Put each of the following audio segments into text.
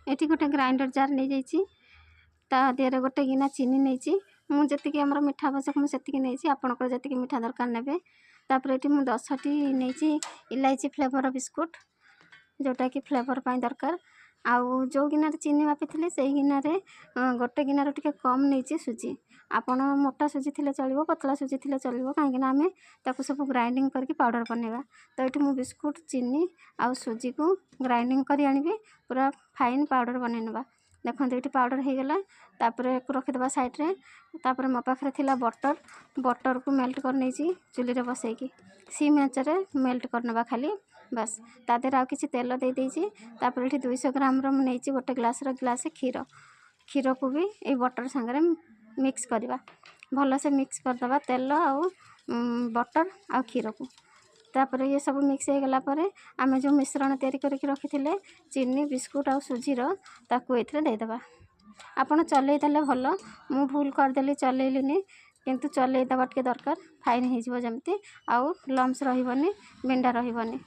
ये गोटे grinder jar नहीं जाइए ता देहरे गोटे गिना चीनी नहीं मुझे आमर मिठा आवश्यक मुझे नहीं आपंकर जी मिठा दरकार ने तापर ये मुझे 10टी नहीं इलायची फ्लेवर बिस्कुट जोटा कि फ्लेवर पाई दरकार आउ जो गिनार चीनी मापी थी से गिनारे गोटे गिनार टिके कम नहीं सुजी आपण मोटा सुजी थी चलो पतला सुजी थी चलो कहीं आम ताको सब ग्राइंडिंग करके पाउडर बनवा तो ये मुझे बिस्कुट चीनी आउ सुजी को ग्राइंडिंग कर आनी पूरा फाइन पाउडर बन ना देखो ये पाउडर हो गला तापर रखिदे साइड्रे तापर मो पाखे थी बटर को मेल्ट कर नहीं चुली रे बसैकी सिम आंचरे मेल्ट करना खाली बस ता देहर आउ किसी तेल दे देइछि तापर ये 200 ग्राम रो नहीं गोटे ग्लास क्षीर क्षीर को भी ये बटर सांगे मिक्स करवा भल से मिक्स करदे तेल आउ बटर आउ क्षीर को तापर ये सब मिक्स हो गला पर आम जो मिश्रण तैयारी करके रखी चीनी बिस्कुट आउ सुजीर ताकू ये देदेबा आपड़ चलईदेले भल मु भूल करदेली चलैलिनी किंतु चलईदेवा टे दरकार फाइन हो जमती आउ लम्स रही बिंडा रही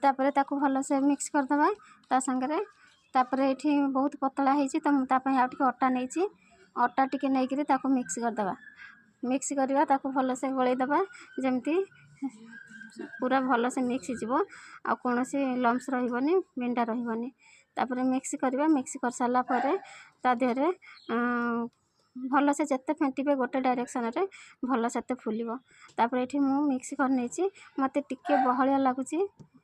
तापर ताकू भल से मिक्स करदे ता संगे तापर ये बहुत पतला होती तो मुझे आउ अटा नहीं अटा टिके नहीं ताकू मिक्स करदे मिक्स करवा ताकू भल से गोलैदेवा जमती पूरा भल से मिक्स हो कौन सी लम्स रही बिंडा रही तापर मिक्स करवा मिक्स कर सारा पर ता देहरे भल से जिते फेंटे गोटे डायरेक्शन रे भल से फुल तापर ये मिक्स कर नहीं मत टिके बहलिया लगुच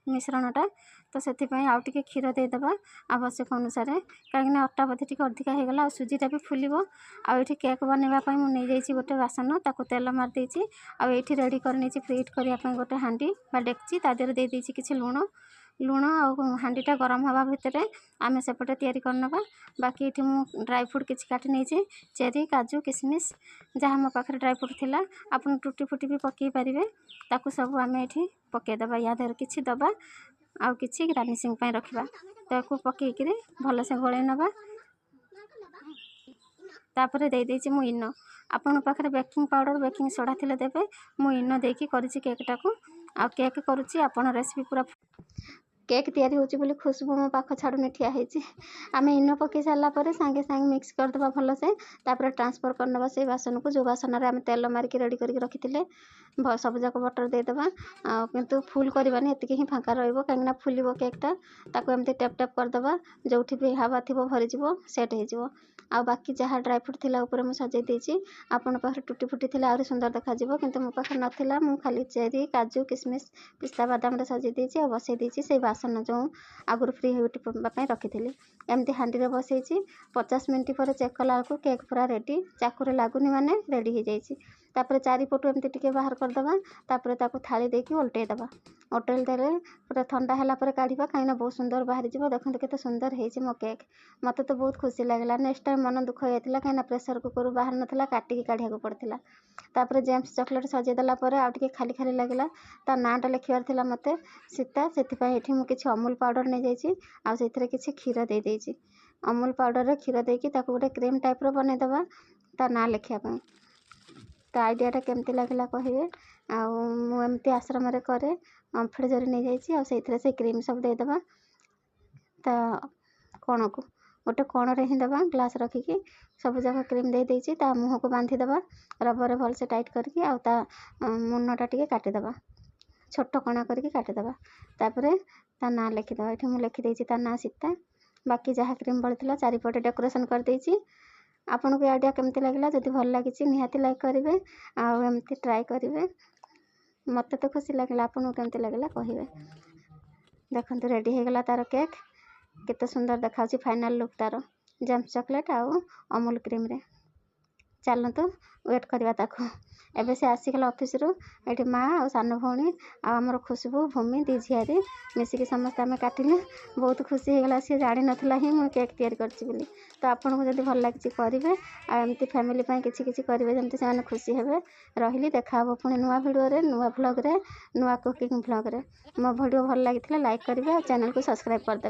मिश्रणटा तो से आउ टे क्षीर देदेबा आवश्यक अनुसार कहीं अटा बोधे टी अधिका होगला सुजीटा भी फुल आउ केक बनवाई मुझे नहीं गोटे बासन ताको तेल मारिदे आउ रेडी कर फ्रीट करने गोटे हांडी बा डेक्ची ता देहरे दे देइछि किछि लुण लुण आउ हांडीटा गरम हवा भितर आम सेपटे तैयारी करना बाकी ये मुझे ड्राई फ्रूट किसी काटी नहीं चेरी काजू किशमिश जहाँ मो पाखे ड्राई फ्रूट थी आप टूटी फुटी भी पकई पारे ताकू सब आम ये पकईदे या देहर किसी दबा आउ किसी गार्निशिंग रखा ताकू पकईकि भल से गोल नवा तापर दे देइछि मु इनो आपण पाखे बेकिंग पाउडर बेकिंग सोडा थिले देबे मु इनो देकी करिछि केकटा को आ केक करुछि आपण रेसिपी पूरा केक तैयारी होची बोली खुशबू मो पाख छाड़ुनी ठिया होती आम इनो पकई सारापर सांगे सांगे मिक्स करदे भल से तापर ट्रांसफर करना से बासन को जो बासन में आम तेल मारिक रेडी करके रखी सब जाक बटर देदेबा किंतु फुल करवानी एतिक ही फाँका रही फुल केकटा ताको एमती टेप टेप करदे जो भी हवा थी भरीज सेट हो आ बाकी जहाँ ड्राई फ्रूट थिला ऊपर मु सजै देइछि आपण पाखे टूटी फुटी थिला आउरी सुंदर देखा जिवो किंतु मो पाखे नथिला मु खाली चेरी काजू किशमिश पिस्ता बादाम रे सजै देइछि आ बसै देइछि से बासन जो आगुर फ्री होई रखी एमती हांडी रे बसैछि 50 मिनट पर चेक कला को केक पूरा रेडी चाकू लगुनि माने रेडी हो जाइछि तापर चारिपटू एमती टिके बाहर करदे तापर ताको थाली देकी उल्टैदेबा उल्टैल देले पूरा ठंडा होला पर काढ़ीबा कहीं बहुत सुंदर बाहरी जिवो देखंत केते सुंदर हेछि मो केक मते तो बहुत खुशी लागला नेक्स्ट टाइम मन दुख होइतिला कहीं प्रेशर कुकर बाहर नथिला काटिकी काढ़िया को पड़तिला तापर जेम्स चॉकलेट सजै देला पर आ टिके खाली खाली लागला ता नाटा लिखिबार थिला मते सीता सेति एठी मु किछि अमूल पाउडर नै जाइछि आ सेथिरे किछि क्षीर दे देइछि अमूल पाउडर रे क्षीर देकी ताको गोटे क्रीम टाइप रो बनै देबा ता ना लिखिया पई तो आइडियाटा केमती लगे कहे आमती आश्रम करे अम्फेड जरी नहीं जाइए से क्रीम सब देदेबा ता कण को गोटे कण रे ही देबा ग्लास रखिकी सब जगह क्रीम दे देइछि ता मुह को बांधीदेबा रबर भल से टाइट करके आ मुनटा टिके काटिदेबा छोट कणा करके काटिदेबा तापर ता ना लिखिदेबा ये मुझे लिखिदेछि ता ना सीता बाकी जहाँ क्रीम बढ़ी चारिपटे डेकोरेशन कर देइछि आपन को आइडिया केमती लगला जदि भल लागिछि निहाती लाइक करिवे आ एमती ट्राई करिवे मते तो खुशी लगला आपन को केमती लगला कहिवे देखंतु रेडी हो गला तार केक केते सुंदर देखाउछि फाइनल लुक तार जेम्स चॉकलेट आ अमूल क्रीम रे चलतु वेट करवा ताको एबे से आसीगला ऑफिस रु एठी माँ और सान भौणी आमर खुशबू भूमि दी झियारी मिसिकी समस्त आम काटिले बहुत खुशी होगला सी जानी नथिला ही मु केक तैयारी करछि बोली तो आपन को जदि भल लागिछि करिवे आ एमती फैमिली पई किछि किछि करिवे जेमती से माने खुशी हेबे रहिली देखाबो पुनी नुवा वीडियो रे नुवा व्लॉग रे नुवा कुकिंग व्लॉग रे मो वीडियो भल लागिथिला लाइक करिवे आ चैनल को सब्सक्राइब कर देबे।